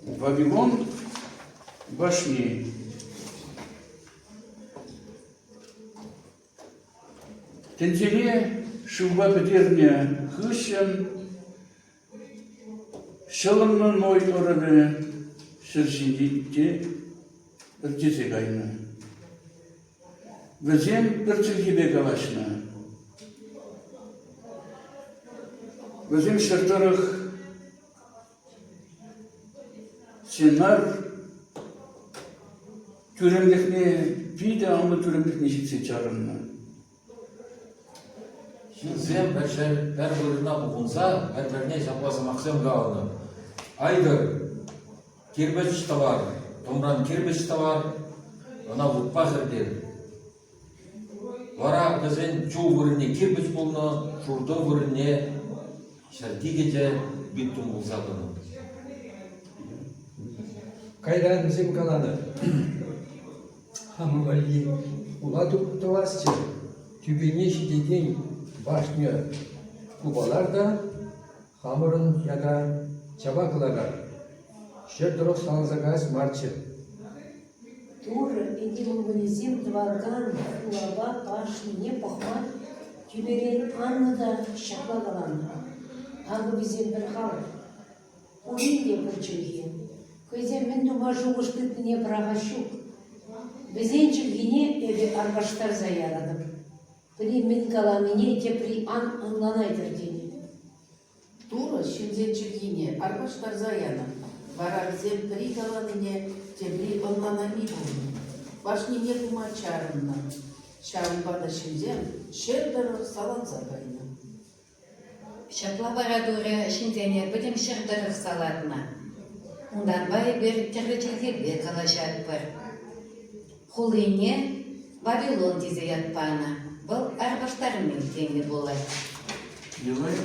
Вавилон башни. Тензеле шуба бедерне хыщем, шалымны ной орады шершиндите ыртесе кайны. Везем пырчылгибе калашна. Везем шартарых сенар тюремлехне пиде, амы тюремлехне житсе чарымна. Сен бір-біріне ұғынса, бір-біріне жапасы мақсым қалыны. Айдыр, кербеч табар, томран кербеч табар, она ұтпа қырдер. Вара бізден чоу вырыне кербеч болны, шурды вырыне шарти кете биттім болсадыны. Кайдан bizim kalanı. Hamı vali uladı tuvalasçı. Tübüne şiddetin başını kubalar da hamurun ya da çabaklara. Şerdorok sanzagaz marçı. Тура, идем вынесем дваган, улаба, пашни, не похмат, тюберен анныда шақлагалан. Ағы бізен бір хал. Улин де пұрчылген. Көзен мен тума жуғыш бітіне прағашук. Бізен чілгене әбе арбаштар заярадым. При мен каламине те при ан анланайдыр дене. Тура шимзен чілгене арбаштар заяна. Вара бізен при каламине те при анланами болны. Башнине тума чарынна. Чарынбада шимзен шердары салан закайна. Шапла барадуры шинзене будем шырдырық салатына. Ундан бай бір тіргічілге калашат бір. Хулине Вавилон дезе ятпана. Бұл арбаштарымен теңі болай. Делаем.